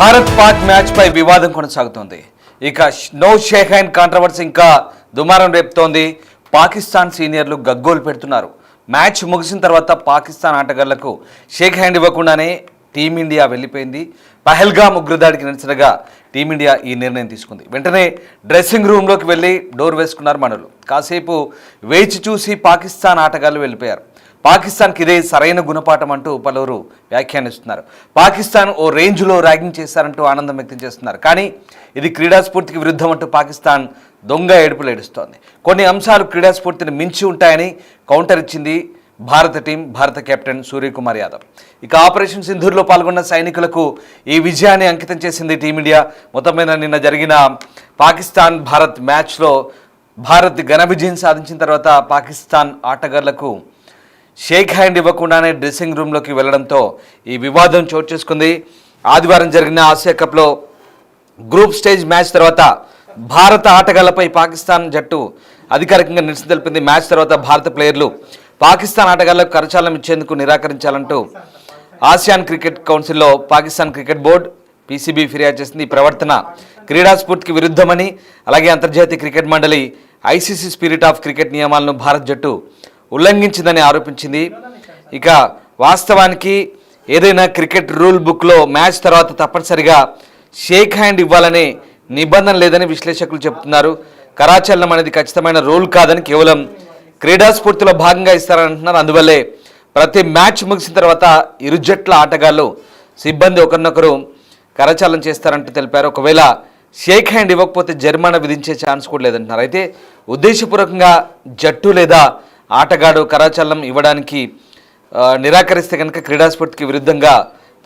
Bharat Pak match పై వివాదం కొనసాగుతోంది. ఇక నో షేక్ హ్యాండ్ కాంట్రవర్సీ ఇంకా దుమారం రేపుతోంది. పాకిస్తాన్ సీనియర్లు గగ్గోలు పెడుతున్నారు. మ్యాచ్ ముగిసిన తర్వాత పాకిస్తాన్ ఆటగాళ్లకు షేక్ హ్యాండ్ ఇవ్వకుండానే టీమిండియా వెళ్ళిపోయింది. పహల్గామ్ ఉగ్రదాడికి నిరసనగా టీమిండియా ఈ నిర్ణయం తీసుకుంది. వెంటనే డ్రెస్సింగ్ రూమ్లోకి వెళ్ళి డోర్ వేసుకున్నారు మనలు. కాసేపు వేచి చూసి పాకిస్తాన్ ఆటగాళ్లు వెళ్ళిపోయారు. పాకిస్తాన్కి ఇదే సరైన గుణపాఠం అంటూ పలువురు వ్యాఖ్యానిస్తున్నారు. పాకిస్తాన్ ఓ రేంజ్లో ర్యాగింగ్ చేశారంటూ ఆనందం వ్యక్తం చేస్తున్నారు. కానీ ఇది క్రీడాస్ఫూర్తికి విరుద్ధం అంటూ పాకిస్తాన్ దొంగ ఏడుపులు ఏడుస్తోంది. కొన్ని అంశాలు క్రీడాస్ఫూర్తిని మించి ఉంటాయని కౌంటర్ ఇచ్చింది భారత టీం, భారత కెప్టెన్ సూర్యకుమార్ యాదవ్. ఇక ఆపరేషన్ సింధూర్లో పాల్గొన్న సైనికులకు ఈ విజయాన్ని అంకితం చేసింది టీమిండియా. మొత్తం మీద నిన్న జరిగిన పాకిస్తాన్ భారత్ మ్యాచ్లో భారత్ ఘన విజయం సాధించిన తర్వాత పాకిస్తాన్ ఆటగాళ్లకు షేక్ హ్యాండ్ ఇవ్వకుండానే డ్రెస్సింగ్ రూమ్లోకి వెళ్లడంతో ఈ వివాదం చోటు చేసుకుంది. ఆదివారం జరిగిన ఆసియా కప్లో గ్రూప్ స్టేజ్ మ్యాచ్ తర్వాత భారత ఆటగాళ్లపై పాకిస్తాన్ జట్టు అధికారికంగా నిరసన తెలిపింది. మ్యాచ్ తర్వాత భారత ప్లేయర్లు పాకిస్తాన్ ఆటగాళ్లకు కరచాలనం ఇచ్చేందుకు నిరాకరించాలంటూ ఆసియాన్ క్రికెట్ కౌన్సిల్లో పాకిస్తాన్ క్రికెట్ బోర్డు పీసీబీ ఫిర్యాదు చేసింది. ఈ ప్రవర్తన క్రీడాస్ఫూర్తికి విరుద్ధమని, అలాగే అంతర్జాతీయ క్రికెట్ మండలి ఐసీసీ స్పిరిట్ ఆఫ్ క్రికెట్ నియమాలను భారత్ జట్టు ఉల్లంఘించిందని ఆరోపించింది. ఇక వాస్తవానికి ఏదైనా క్రికెట్ రూల్ బుక్లో మ్యాచ్ తర్వాత తప్పనిసరిగా షేక్ హ్యాండ్ ఇవ్వాలనే నిబంధన లేదని విశ్లేషకులు చెబుతున్నారు. కరాచలనం అనేది ఖచ్చితమైన రూల్ కాదని, కేవలం క్రీడాస్ఫూర్తిలో భాగంగా ఇస్తారని అంటున్నారు. అందువల్లే ప్రతి మ్యాచ్ ముగిసిన తర్వాత ఇరు జట్ల ఆటగాళ్లు సిబ్బంది ఒకరినొకరు కరచాలనం చేస్తారంటూ తెలిపారు. ఒకవేళ షేక్ హ్యాండ్ ఇవ్వకపోతే జరిమానా విధించే ఛాన్స్ కూడా లేదంటున్నారు. అయితే ఉద్దేశపూర్వకంగా జట్టు లేదా ఆటగాడు కరాచలనం ఇవ్వడానికి నిరాకరిస్తే కనుక క్రీడాస్ఫూర్తికి విరుద్ధంగా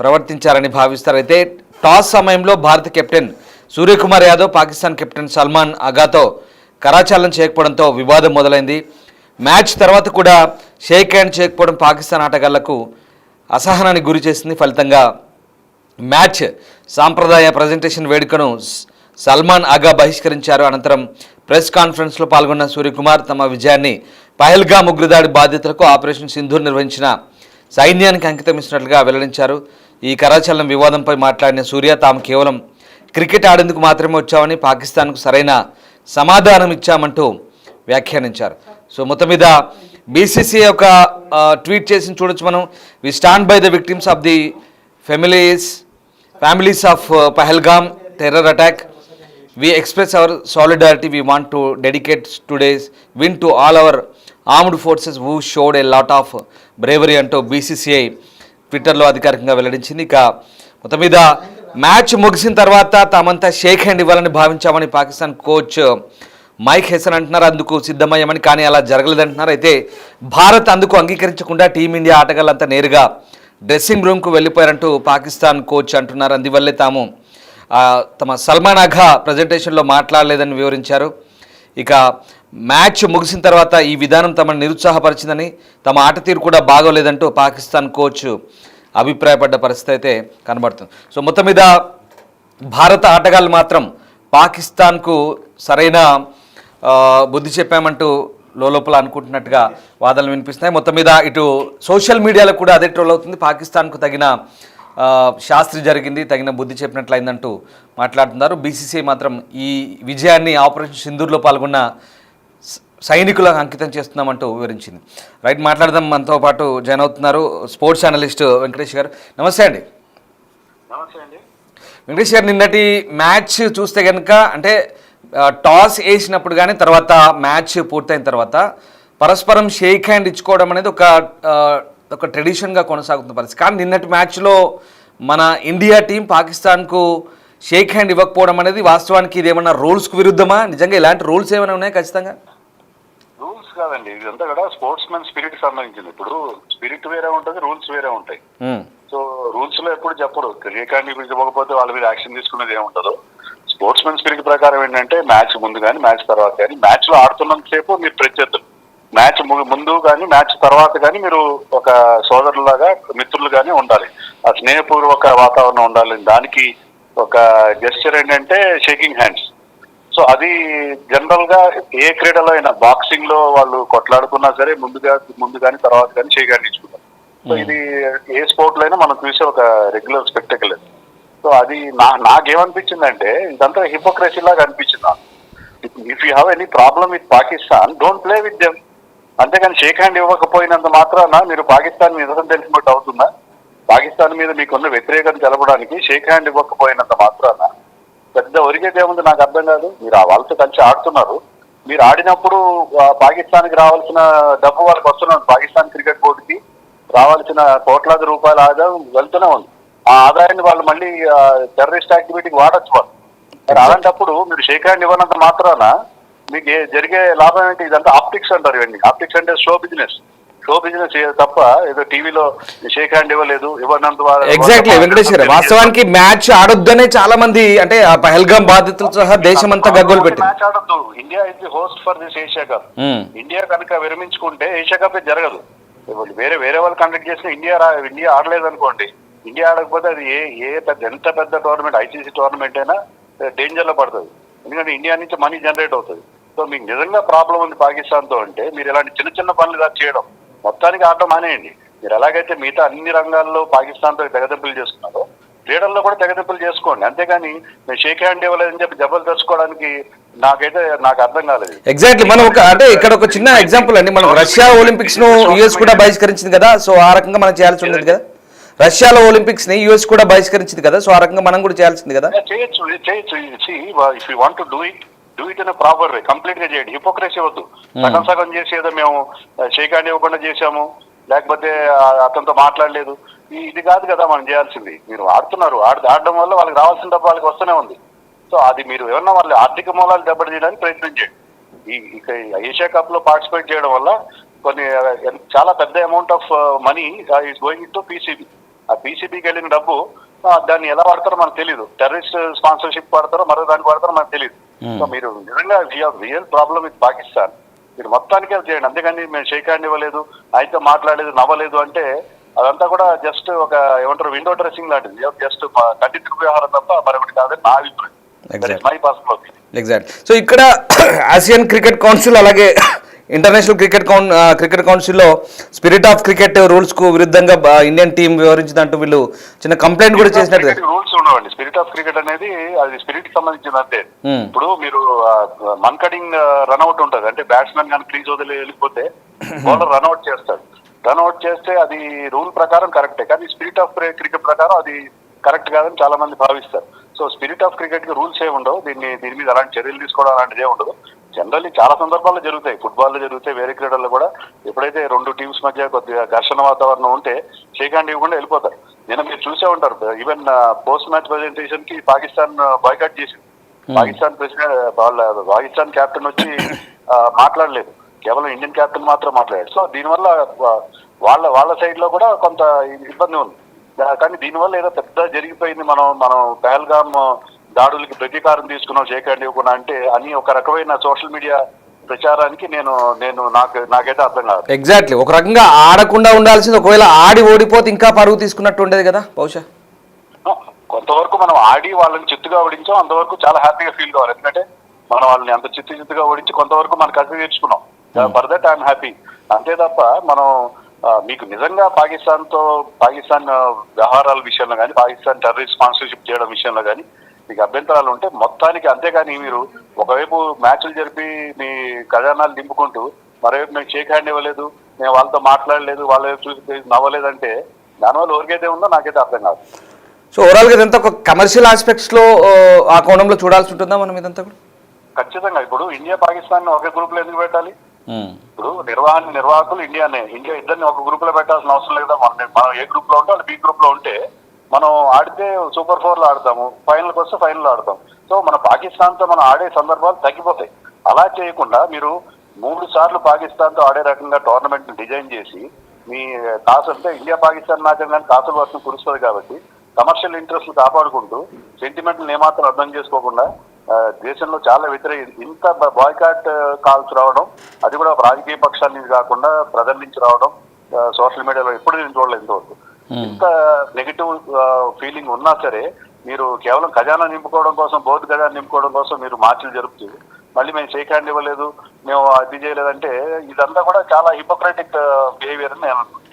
ప్రవర్తించారని భావిస్తారు. అయితే టాస్ సమయంలో భారత కెప్టెన్ సూర్యకుమార్ యాదవ్ పాకిస్తాన్ కెప్టెన్ సల్మాన్ ఆగాతో కరాచలనం చేయకపోవడంతో వివాదం మొదలైంది. మ్యాచ్ తర్వాత కూడా షేక్ హ్యాండ్ చేయకపోవడం పాకిస్తాన్ ఆటగాళ్లకు అసహనానికి గురి చేసింది. ఫలితంగా మ్యాచ్ సాంప్రదాయ ప్రజెంటేషన్ వేడుకను సల్మాన్ ఆగా బహిష్కరించారు. అనంతరం ప్రెస్ కాన్ఫరెన్స్లో పాల్గొన్న సూర్యకుమార్ తమ విజయాన్ని పహల్గామ్ ఉగ్రదాడి బాధితులకు ఆపరేషన్ సింధూర్ నిర్వహించిన సైన్యానికి అంకితం ఇచ్చినట్లుగా వెల్లడించారు. ఈ కరాచలనం వివాదంపై మాట్లాడిన సూర్య తాము కేవలం క్రికెట్ ఆడేందుకు మాత్రమే వచ్చామని, పాకిస్తాన్కు సరైన సమాధానం ఇచ్చామంటూ వ్యాఖ్యానించారు. సో మొత్తం మీద బీసీసీఐ ఒక ట్వీట్ చేసి చూడొచ్చు మనం. We stand by the victims of the families of Pahalgam terror attack. We express our solidarity. We want to dedicate today's win to all our armed forces who showed a lot of bravery అంటూ BCCI ట్విట్టర్లో అధికారికంగా వెల్లడించింది. ఇక మొత్తం మీద match ముగిసిన తర్వాత తామంతా shake hand ఇవ్వాలని భావించామని పాకిస్తాన్ కోచ్ మైక్ హెసన్ అంటున్నారు. అందుకు సిద్ధమయ్యామని, కానీ అలా జరగలేదంటున్నారు. అయితే భారత్ అందుకు అంగీకరించకుండా టీమిండియా ఆటగాళ్ళంతా నేరుగా డ్రెస్సింగ్ రూమ్కు వెళ్ళిపోయారంటూ పాకిస్తాన్ కోచ్ అంటున్నారు. అందువల్లే తాము తమ సల్మాన్ ఆగా ప్రజెంటేషన్లో మాట్లాడలేదని వివరించారు. ఇక మ్యాచ్ ముగిసిన తర్వాత ఈ విధానం తమను నిరుత్సాహపరిచిందని, తమ ఆట తీరు కూడా బాగోలేదంటూ పాకిస్తాన్ కోచ్ అభిప్రాయపడ్డ పరిస్థితి అయితే కనబడుతుంది. సో మొత్తం మీద భారత ఆటగాళ్ళు మాత్రం పాకిస్తాన్కు సరైన బుద్ధి చెప్పామంటూ లోపల అనుకుంటున్నట్టుగా వాదనలు వినిపిస్తున్నాయి. మొత్తం మీద ఇటు సోషల్ మీడియాలో కూడా అదే ట్రోల్ అవుతుంది. పాకిస్తాన్కు తగిన శాస్త్రి జరిగింది, తగిన బుద్ధి చెప్పినట్లయిందంటూ మాట్లాడుతున్నారు. బీసీసీఐ మాత్రం ఈ విజయాన్ని ఆపరేషన్ సింధూర్లో పాల్గొన్న సైనికులకు అంకితం చేస్తున్నామంటూ వివరించింది. రైట్, మాట్లాడదాం. మనతో పాటు జాయిన్ అవుతున్నారు స్పోర్ట్స్ అనలిస్ట్ వెంకటేష్ గారు. నమస్తే అండి. వెంకటేష్ గారు, నిన్నటి మ్యాచ్ చూస్తే కనుక అంటే టాస్ వేసినప్పుడు కానీ తర్వాత మ్యాచ్ పూర్తయిన తర్వాత పరస్పరం షేక్ హ్యాండ్ ఇచ్చుకోవడం అనేది ఒక ట్రెడిషన్గా కొనసాగుతున్న పరిస్థితి. కానీ నిన్నటి మ్యాచ్లో మన ఇండియా టీం పాకిస్తాన్కు షేక్ హ్యాండ్ ఇవ్వకపోవడం అనేది వాస్తవానికి ఇదేమన్నా రూల్స్కు విరుద్ధమా? నిజంగా ఇలాంటి రూల్స్ ఏమైనా ఉన్నాయి? ఖచ్చితంగా రూల్స్ కాదండి, ఇదంతా కూడా స్పోర్ట్స్ మెన్ స్పిరిట్ సంబంధించింది. ఇప్పుడు స్పిరిట్ వేరే ఉంటుంది, రూల్స్ వేరే ఉంటాయి. సో రూల్స్ లో ఎప్పుడు చెప్పరు షేక్ హ్యాండ్ ఇవ్వకపోతే వాళ్ళ మీద యాక్షన్ తీసుకునేది ఏముంటదో. స్పోర్ట్స్ మెన్ స్పిరిట్ ప్రకారం ఏంటంటే మ్యాచ్ ముందు కానీ మ్యాచ్ తర్వాత కానీ, మ్యాచ్ లో ఆడుతున్నంత సేపు మీరు ప్రత్యర్థులు, మ్యాచ్ ముందు కానీ మ్యాచ్ తర్వాత కానీ మీరు ఒక సోదరులాగా మిత్రులుగానే ఉండాలి. ఆ స్నేహపూర్వక వాతావరణం ఉండాలి. దానికి ఒక జెస్చర్ ఏంటంటే షేకింగ్ హ్యాండ్స్. సో అది జనరల్ గా ఏ క్రీడలో అయినా, బాక్సింగ్ లో వాళ్ళు కొట్లాడుకున్నా సరే ముందు కానీ తర్వాత కానీ షేక్ హ్యాండ్ ఇచ్చుకుంటారు. సో ఇది ఏ స్పోర్ట్ లో అయినా మనం చూసే ఒక రెగ్యులర్ స్పెక్టకల్. సో సో అది నాకేమనిపించిందంటే ఇదంతా హిపోక్రసీ లాగా అనిపించింది నాకు. If you have any problem with Pakistan don't play with them. అంతేగాని షేక్ హ్యాండ్ ఇవ్వకపోయినంత మాత్రాన మీరు పాకిస్తాన్ నిజం తెలిసినట్టు అవుతుందా? పాకిస్తాన్ మీద మీకున్న వ్యతిరేకత తెలపడానికి షేక్ హ్యాండ్ ఇవ్వకపోయినంత మాత్రాన పెద్ద ఒరిగేది ఏముంది నాకు అర్థం కాదు. మీరు వాళ్ళతో కలిసి ఆడుతున్నారు. మీరు ఆడినప్పుడు పాకిస్తాన్కి రావాల్సిన డబ్బు వాళ్ళకి వస్తున్నది. పాకిస్తాన్ క్రికెట్ బోర్డుకి రావాల్సిన కోట్లాది రూపాయల ఆదాయం వెళ్తూనే ఉంది. ఆ ఆదాయాన్ని వాళ్ళు మళ్ళీ టెర్రరిస్ట్ యాక్టివిటీకి వాడచ్చు వాళ్ళు. మరి అలాంటప్పుడు మీరు షేక్ హ్యాండ్ ఇవ్వనంత మాత్రాన మీకు జరిగే లాభం ఏంటి? ఇదంతా ఆప్టిక్స్ అంటారు. ఇవన్నీ ఆప్టిక్స్ అంటే షో బిజినెస్ తప్ప ఏదో టీవీలో షేక్ హ్యాండ్ ఇవ్వనంత. ఎగ్జాక్ట్లీ వెంకటేశ్వర, వాస్తవానికి మ్యాచ్ ఆడొద్దనే చాలా మంది అంటే ఆ పహల్గాం బాధితులతో సహా దేశం అంతా గగ్గోలు పెట్టింది. మ్యాచ్ ఆడొద్దు. India is the host for this Asia cup. India కనుక విరమించుకుంటే ఏషియా కప్ జరగదు. వేరే వాళ్ళు కండక్ట్ చేసిన ఇండియా ఆడలేదు అనుకోండి. ఇండియా ఆడకపోతే అది ఎంత పెద్ద టోర్నమెంట్, ఐసీసీ టోర్నమెంట్ అయినా డేంజర్ లో పడుతుంది. ఎందుకంటే ఇండియా నుంచి మనీ జనరేట్ అవుతుంది. సో మీకు నిజంగా ప్రాబ్లం ఉంది పాకిస్తాన్ తో అంటే మీరు ఇలాంటి చిన్న చిన్న పనులు చేయడం, మొత్తానికి ఆడటం మానేయండి. మీరు ఎలాగైతే మిగతా అన్ని రంగాల్లో పాకిస్తాన్ తో తెగదెంపులు చేసుకున్నారో క్రీడల్లో కూడా తెగదెంపులు చేసుకోండి. అంతేగాని మేము షేక్ హ్యాండ్ ఇవ్వలేదని చెప్పి జబ్బలు తెచ్చుకోవడానికి నాకు అర్థం కాలేదు. ఎగ్జాక్ట్లీ మనం అంటే ఇక్కడ ఒక చిన్న ఎగ్జాంపుల్ అండి. మనం రష్యా ఒలింపిక్స్ ను యుఎస్ కూడా బహిష్కరించింది కదా, సో ఆ రకంగా మనం చేయాల్సి ఉండేది కదా. రష్యాలో ఒలింపిక్స్ ని యుఎస్ కూడా బహిష్కరించింది కదా, సో ఆ రకంగా మనం కూడా చేయాల్సింది కదా. చేయొచ్చు. If you want to do it in proper way, complete గా చేయండి. హిపోక్రసీ వద్దు. సగం చేసి ఏదో మేము షేక్ హ్యాండ్ ఇవ్వకుండా చేసాము, లేకపోతే అతనితో మాట్లాడలేదు, ఇది కాదు కదా మనం చేయాల్సింది. మీరు ఆడుతున్నారు, ఆడడం వల్ల వాళ్ళకి రావాల్సిన డబ్బు వాళ్ళకి వస్తూనే ఉంది. సో అది మీరు ఏమన్నా వాళ్ళ ఆర్థిక మూలాలు దెబ్బతీయడానికి ప్రయత్నించండి. ఇక ఏషియా కప్ లో పార్టిసిపేట్ చేయడం వల్ల చాలా పెద్ద amount of money is going to PCB. ఆ పీసీబీకి వెళ్ళిన డబ్బు దాన్ని ఎలా వాడతారో మనకు తెలియదు. టెర్రరిస్ట్ స్పాన్సర్షిప్ వాడతారో మరో దానికి వాడతారో మనకు తెలియదు. సో మీరు నిజంగా రియల్ ప్రాబ్లమ్ విత్ పాకిస్తాన్ మీరు మొత్తానికి చేయండి. అంతేగాని మేము షేక్ హ్యాండ్ ఇవ్వలేదు, అయితే మాట్లాడలేదు, నవ్వలేదు అంటే అదంతా కూడా జస్ట్ ఒక ఏమంటారు విండో డ్రెస్సింగ్ లాంటిది. జస్ట్ కంటిన్యూ వ్యవహారం తప్ప మరొకటి కాదని నా అభిప్రాయం. My personal opinion. Exact. So ఇక్కడ ఆసియన్ క్రికెట్ కౌన్సిల్ అలాగే ఇంటర్నేషనల్ క్రికెట్ కౌన్సిల్లో స్పిరిట్ ఆఫ్ క్రికెట్ రూల్స్ కు విరుద్ధంగా ఇండియన్ టీం వివరించిందంటూ వీళ్ళు చిన్న కంప్లైంట్ కూడా చేసినట్టు. రూల్స్ ఉండవండి. స్పిరిట్ ఆఫ్ క్రికెట్ అనేది అది స్పిరిట్ సంబంధించింది అంతే. ఇప్పుడు మీరు మన్ కటింగ్ రన్అట్ ఉంటుంది, అంటే బ్యాట్స్మెన్ కానీ క్రీజ్ వదిలి వెళ్ళిపోతే బౌలర్ రన్అట్ చేస్తాడు. రన్అట్ చేస్తే అది రూల్ ప్రకారం కరెక్టే, కానీ స్పిరిట్ ఆఫ్ క్రికెట్ ప్రకారం అది కరెక్ట్ కాదని చాలా మంది భావిస్తారు. సో స్పిరిట్ ఆఫ్ క్రికెట్ కి రూల్స్ ఏమి ఉండవు. దీని మీద అలాంటి చర్యలు తీసుకోవడం అలాంటిది ఏమి ఉండదు. జనరల్లీ చాలా సందర్భాల్లో జరుగుతాయి, ఫుట్బాల్లో జరుగుతాయి, వేరే క్రీడల్లో కూడా. ఎప్పుడైతే రెండు టీమ్స్ మధ్య కొద్దిగా ఘర్షణ వాతావరణం ఉంటే షేక్ హ్యాండ్ ఇవ్వకుండా వెళ్ళిపోతారు. నేను మీరు చూసే ఉంటారు, ఈవెన్ పోస్ట్ మ్యాచ్ ప్రెజెంటేషన్ కి పాకిస్తాన్ బాయ్కాట్ చేసింది. పాకిస్తాన్ క్యాప్టెన్ వచ్చి మాట్లాడలేదు, కేవలం ఇండియన్ క్యాప్టెన్ మాత్రం మాట్లాడాడు. సో దీనివల్ల వాళ్ళ సైడ్ లో కూడా కొంత ఇబ్బంది ఉంది. కానీ దీనివల్ల ఏదో పెద్ద జరిగిపోయింది, మనం పహల్గాం దాడులకి ప్రతీకారం తీసుకున్నాం షేక్ హ్యాండ్ ఇవ్వకుండా అంటే అని ఒక రకమైన సోషల్ మీడియా ప్రచారానికి నాకైతే అర్థం కాదు. ఎగ్జాక్ట్లీ. ఒక రకంగా ఆడకుండా ఉండాల్సింది, ఒకవేళ ఆడి ఓడిపోతే ఇంకా పరుగు తీసుకున్నట్టు ఉండేది కదా బహుశా. కొంతవరకు మనం ఆడి వాళ్ళని చిత్తుగా ఓడించాం, అంతవరకు చాలా హ్యాపీగా ఫీల్ కావాలి. ఎందుకంటే మనం వాళ్ళని అంత చిత్తుగా ఓడించి కొంతవరకు మనం కసి తీర్చుకున్నాం. For that I'm happy. అంతే తప్ప మనం మీకు నిజంగా పాకిస్తాన్ వ్యవహారాల విషయంలో కానీ, పాకిస్తాన్ టెర్రరిస్ట్ స్పాన్సర్షిప్ చేయడం విషయంలో కానీ మీకు అభ్యంతరాలు ఉంటే మొత్తానికి, అంతేగాని మీరు ఒకవైపు మ్యాచ్లు జరిపి మీ ఖజానాలు దింపుకుంటూ మరోవైపు మేము షేక్ హ్యాండ్ ఇవ్వలేదు, మేము వాళ్ళతో మాట్లాడలేదు, వాళ్ళ వైపు చూసి నవ్వలేదంటే దానివల్ల ఎవరికైతే ఉందో నాకైతే అర్థం కాదు. సో ఓవరాల్గా ఇదంతా ఒక కమర్షియల్ ఆస్పెక్ట్స్లో ఆ కోణంలో చూడాల్సి ఉంటుందా మనం ఇదంతా కూడా? ఖచ్చితంగా. ఇప్పుడు ఇండియా పాకిస్తాన్ ఒకే గ్రూప్ లో ఎందుకు పెట్టాలి? ఇప్పుడు నిర్వాహకులు ఇండియా ఇద్దరిని ఒక గ్రూప్ లో పెట్టాల్సిన అవసరం లేదా? మనం ఏ గ్రూప్ లో ఉంటే వాళ్ళు బి గ్రూప్ లో ఉంటే మనం ఆడితే సూపర్ 4 లో ఆడతాము, ఫైనల్కి వస్తే ఫైనల్ ఆడతాం. సో మన పాకిస్తాన్ తో మనం ఆడే సందర్భాలు తగ్గిపోతాయి. అలా చేయకుండా మీరు 3 సార్లు పాకిస్తాన్ తో ఆడే రకంగా టోర్నమెంట్ డిజైన్ చేసి మీ కాసు అంటే ఇండియా పాకిస్తాన్ మ్యాచ్ కానీ కాసులు వర్షం కురుస్తుంది కాబట్టి కమర్షియల్ ఇంట్రెస్ట్లు కాపాడుకుంటూ సెంటిమెంట్లను ఏమాత్రం అర్థం చేసుకోకుండా దేశంలో చాలా ఇంత బాయ్కాట్ కాల్స్ రావడం, అది కూడా రాజకీయ పక్షాల నుంచి కాకుండా ప్రజల నుంచి రావడం సోషల్ మీడియాలో ఎప్పుడు నేను చూడలేదు ఇంతవరకు. ఇంత నెగిటివ్ ఫీలింగ్ ఉన్నా సరే మీరు కేవలం ఖజానా నింపుకోవడం కోసం, బోర్డు ఖజానా నింపుకోవడం కోసం మీరు మార్చిలు జరుపుతూ మళ్ళీ మేము షేక్ హ్యాండ్ ఇవ్వలేదు, మేము అది చేయలేదంటే ఇదంతా కూడా చాలా హిపోక్రటిక్ బిహేవియర్ అని నేను అనుకుంటున్నాను.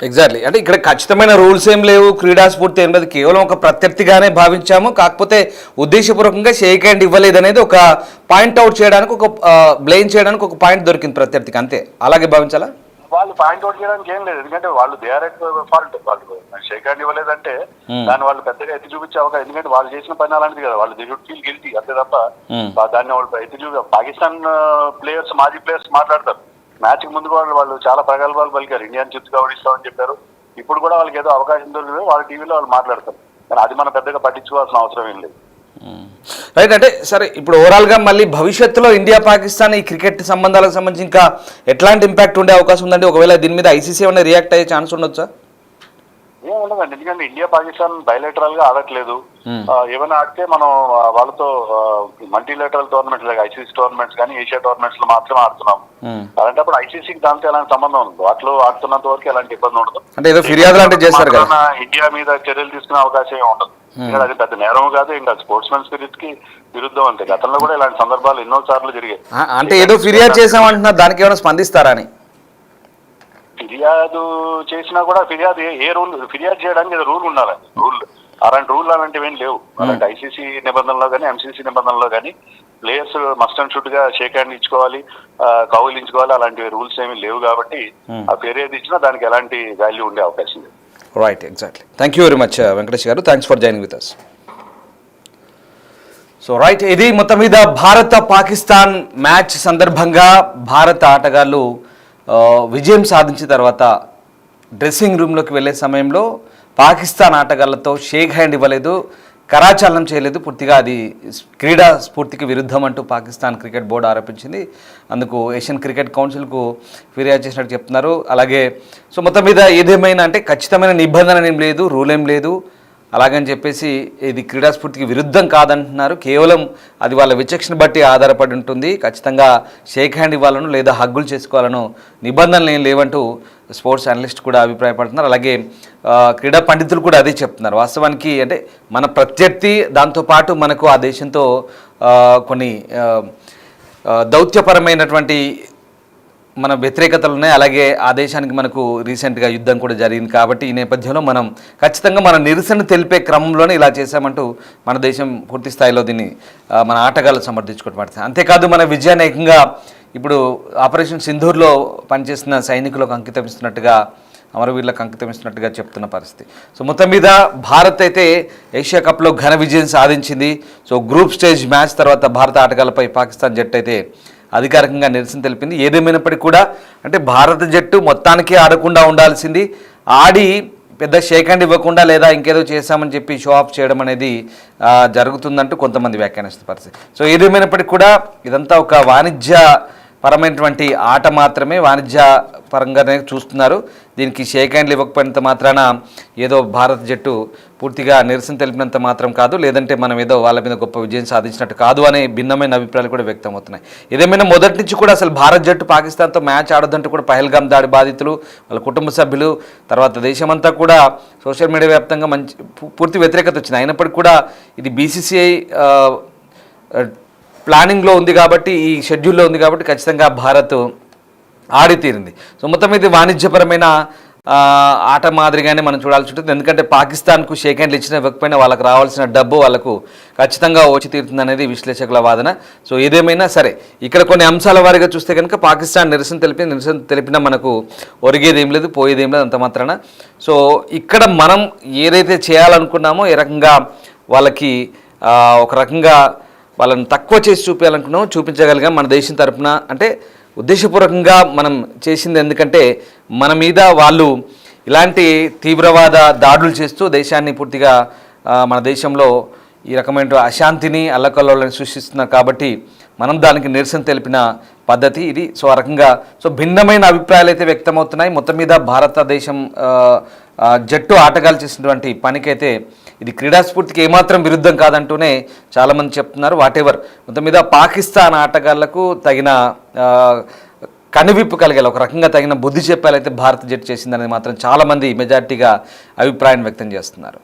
ఎగ్జాక్ట్లీ, అంటే ఇక్కడ ఖచ్చితమైన రూల్స్ ఏం లేవు, క్రీడా స్ఫూర్తి ఏం లేదు, కేవలం ఒక ప్రత్యర్థిగానే భావించాము. కాకపోతే ఉద్దేశపూర్వకంగా షేక్ హ్యాండ్ ఇవ్వలేదు అనేది ఒక పాయింట్ అవుట్ చేయడానికి, ఒక బ్లేమ్ చేయడానికి ఒక పాయింట్ దొరికింది ప్రత్యర్థికి, అంతే. అలాగే భావించాలా? వాళ్ళు పాయింట్ అవుట్ చేయడానికి ఏం లేదు, ఎందుకంటే వాళ్ళు దే ఆర్ ఎట్ ఫాల్ట్. వాళ్ళు షేక్ హ్యాండ్ ఇవ్వలేదంటే దాన్ని వాళ్ళు పెద్దగా ఎత్తి చూపించే అవకాశం, ఎందుకంటే వాళ్ళు చేసిన పని అలాంటిది కదా, వాళ్ళు దే షుడ్ ఫీల్ గిల్టీ అంతే తప్ప దాన్ని వాళ్ళు ఎత్తి చూపి. పాకిస్తాన్ ప్లేయర్స్, మాజీ ప్లేయర్స్ మాట్లాడతారు, మ్యాచ్ కి ముందు వాళ్ళు చాలా ప్రగల్భాలు పలికారు, ఇండియాని చిత్తుగా ఓడిస్తామని చెప్పారు. ఇప్పుడు కూడా వాళ్ళకి ఏదో అవకాశం దొరికింది, వాళ్ళ టీవీలో వాళ్ళు మాట్లాడతారు, కానీ అది మనం పెద్దగా పట్టించుకోవాల్సిన అవసరం ఏం లేదు. రైట్, అంటే సరే, ఇప్పుడు ఓవరాల్గా మళ్ళీ భవిష్యత్తులో ఇండియా పాకిస్తాన్ ఈ క్రికెట్ సంబంధాలకు సంబంధించి ఇంకా ఎట్లాంటి ఇంపాక్ట్ ఉండే అవకాశం ఉందండి? ఒకవేళ దీని మీద ఐసీసీ ఏమైనా రియాక్ట్ అయ్యే ఛాన్స్ ఉండొచ్చా? ఏం ఉండదండి, ఎందుకంటే ఇండియా పాకిస్తాన్ బయలేటరల్ గా ఆడట్లేదు. ఏమైనా ఆడితే మనం వాళ్ళతో మల్టీలేటరల్ టోర్నమెంట్స్ లాగా ఐసీసీ టోర్నమెంట్స్ కానీ ఏషియా టోర్నమెంట్స్ లో మాత్రమే ఆడుతున్నాం. అలాంటప్పుడు ఐసీసీకి దాంతో ఎలాంటి సంబంధం ఉంది, వాటిలో ఆడుతున్నంత వరకు ఎలాంటి ఇబ్బంది ఉండదు. అంటే ఏదో ఫిర్యాదు లాంటివి చేస్తారు కదా, ఇండియా మీద చర్యలు తీసుకునే అవకాశం ఉండదు. అది పెద్ద నేరం కాదు, ఇంకా స్పోర్ట్స్ మెన్ స్పిరిట్ కి విరుద్ధం అంతే. గతంలో కూడా ఇలాంటి సందర్భాలు ఎన్నో సార్లు జరిగాయి. అంటే ఏదో ఫిర్యాదు చేసామంటున్నారు, దానికి ఏమైనా స్పందిస్తారా అని? ఫిర్యాదు చేసినా కూడా ఫిర్యాదు ఏ రూల్, ఫిర్యాదు చేయడానికి ఏదో రూల్ ఉండాలండి. అలాంటి రూల్ అలాంటివి ఏం లేవు. అలాంటి ఐసీసీ నిబంధనలో కానీ ఎంసీసీ నిబంధనలో కానీ ప్లేయర్స్ మస్ట్ అండ్ షుడ్ గా షేక్ హ్యాండ్ ఇచ్చుకోవాలి, కౌలించుకోవాలి, అలాంటి రూల్స్ ఏమీ లేవు. కాబట్టి ఆ ఫిర్యాదు ఇచ్చినా దానికి ఎలాంటి వాల్యూ ఉండే అవకాశం లేదు. Right, exactly. Thank you very much Venkatesh garu, thanks for joining with us. So right, ఇది మొత్తం మీద భారత పాకిస్తాన్ మ్యాచ్ సందర్భంగా భారత ఆటగాళ్ళు విజయం సాధించిన తర్వాత డ్రెస్సింగ్ రూమ్లోకి వెళ్ళే సమయంలో పాకిస్తాన్ ఆటగాళ్లతో షేక్ హ్యాండ్ ఇవ్వలేదు, కరాచాలనం చేయలేదు, పూర్తిగా అది క్రీడా స్ఫూర్తికి విరుద్ధం అంటూ పాకిస్తాన్ క్రికెట్ బోర్డు ఆరోపించింది. అందుకు ఏషియన్ క్రికెట్ కౌన్సిల్కు ఫిర్యాదు చేసినట్టు చెప్తున్నారు. అలాగే సో మొత్తం మీద ఏదేమైనా అంటే ఖచ్చితమైన నిబంధన ఏం లేదు, రూల్ ఏం లేదు, అలాగని చెప్పేసి ఇది క్రీడా స్ఫూర్తికి విరుద్ధం కాదంటున్నారు. కేవలం అది వాళ్ళ విచక్షణ బట్టి ఆధారపడి ఉంటుంది. ఖచ్చితంగా షేక్ హ్యాండ్ ఇవ్వాలను లేదా హగ్గులు చేసుకోవాలను నిబంధనలు ఏం లేవంటూ స్పోర్ట్స్ అనలిస్ట్ కూడా అభిప్రాయపడుతున్నారు. అలాగే క్రీడా పండితులు కూడా అదే చెప్తున్నారు. వాస్తవానికి అంటే మన ప్రత్యర్థి, దాంతోపాటు మనకు ఆ దేశంతో కొన్ని దౌత్యపరమైనటువంటి మన వ్యతిరేకతలు ఉన్నాయి. అలాగే ఆ దేశానికి మనకు రీసెంట్గా యుద్ధం కూడా జరిగింది. కాబట్టి ఈ నేపథ్యంలో మనం ఖచ్చితంగా మన నిరసన తెలిపే క్రమంలోనే ఇలా చేశామంటూ మన దేశం పూర్తి స్థాయిలో దీన్ని మన ఆటగాళ్ళు సమర్థించుకోవడం. అంతేకాదు మన విజయాన్ని ఏకంగా ఇప్పుడు ఆపరేషన్ సింధూర్లో పనిచేస్తున్న సైనికులకు అంకితం ఇస్తున్నట్టుగా, అమరవీరులకు అంకితం ఇస్తున్నట్టుగా చెప్తున్న పరిస్థితి. సో మొత్తం మీద భారత్ అయితే ఏషియా కప్లో ఘన విజయం సాధించింది. సో గ్రూప్ స్టేజ్ మ్యాచ్ తర్వాత భారత ఆటగాళ్లపై పాకిస్తాన్ జట్టు అయితే అధికారికంగా నిరసన తెలిపింది. ఏదేమైనప్పటికీ కూడా అంటే భారత జట్టు మొత్తానికి ఆడకుండా ఉండాల్సింది, ఆడి పెద్ద షేక్ హ్యాండ్ ఇవ్వకుండా లేదా ఇంకేదో చేశామని చెప్పి షో ఆఫ్ చేయడం అనేది జరుగుతుందంటూ కొంతమంది వ్యాఖ్యానిస్తున్న పరిస్థితి. సో ఏదేమైనప్పటికీ కూడా ఇదంతా ఒక వాణిజ్య పరమైనటువంటి ఆట మాత్రమే, వాణిజ్య పరంగానే చూస్తున్నారు. దీనికి షేక్ హ్యాండ్లు ఇవ్వకపోయినంత మాత్రాన ఏదో భారత జట్టు పూర్తిగా నిరసన తెలిపినంత మాత్రం కాదు, లేదంటే మనం ఏదో వాళ్ళ మీద గొప్ప విజయం సాధించినట్టు కాదు అనే భిన్నమైన అభిప్రాయాలు కూడా వ్యక్తం అవుతున్నాయి. ఏదేమైనా మొదటి నుంచి కూడా అసలు భారత జట్టు పాకిస్తాన్తో మ్యాచ్ ఆడొద్దంటూ కూడా పహల్గామ్ దాడి బాధితులు, వాళ్ళ కుటుంబ సభ్యులు, తర్వాత దేశమంతా కూడా సోషల్ మీడియా వ్యాప్తంగా పూర్తి వ్యతిరేకత వచ్చింది. అయినప్పటికీ కూడా ఇది బీసీసీఐ ప్లానింగ్లో ఉంది కాబట్టి, ఈ షెడ్యూల్లో ఉంది కాబట్టి ఖచ్చితంగా భారత్ ఆడి తీరింది. సో మొత్తం ఇది వాణిజ్యపరమైన ఆట మాదిరిగానే మనం చూడాల్సి ఉంటుంది. ఎందుకంటే పాకిస్తాన్కు షేక్ హ్యాండ్లు ఇచ్చిన ఇవ్వకపోయినా వాళ్ళకు రావాల్సిన డబ్బు వాళ్ళకు ఖచ్చితంగా వచ్చి తీరుతుంది అనేది విశ్లేషకుల వాదన. సో ఏదేమైనా సరే ఇక్కడ కొన్ని అంశాల వారీగా చూస్తే కనుక పాకిస్తాన్ నిరసన తెలిపినా మనకు ఒరిగేది ఏం లేదు, పోయేది ఏం లేదు అంత మాత్రాన. సో ఇక్కడ మనం ఏదైతే చేయాలనుకున్నామో ఏ రకంగా వాళ్ళకి ఒక రకంగా వాళ్ళని తక్కువ చేసి చూపించాలనుకున్నామో చూపించగలిగాం మన దేశం తరఫున. అంటే ఉద్దేశపూర్వకంగా మనం చేసింది, ఎందుకంటే మన మీద వాళ్ళు ఇలాంటి తీవ్రవాద దాడులు చేస్తూ దేశాన్ని పూర్తిగా మన దేశంలో ఈ రకమైన అశాంతిని అల్లకల్లోలను సృష్టిస్తున్నారు. కాబట్టి మనం దానికి నిరసన తెలిపిన పద్ధతి ఇది. సో ఆ రకంగా భిన్నమైన అభిప్రాయాలు అయితే వ్యక్తమవుతున్నాయి. మొత్తం మీద భారతదేశం జట్టు ఆటగాళ్ళు చేసినటువంటి పనికైతే ఇది క్రీడాస్ఫూర్తికి ఏమాత్రం విరుద్ధం కాదంటూనే చాలామంది చెప్తున్నారు. వాటెవర్ మొత్తం మీద పాకిస్తాన్ ఆటగాళ్లకు తగిన కనువిప్పు కలిగేలా, ఒక రకంగా తగిన బుద్ధి చెప్పాలైతే భారత జట్టు చేసిందనేది మాత్రం చాలామంది మెజార్టీగా అభిప్రాయం వ్యక్తం చేస్తున్నారు.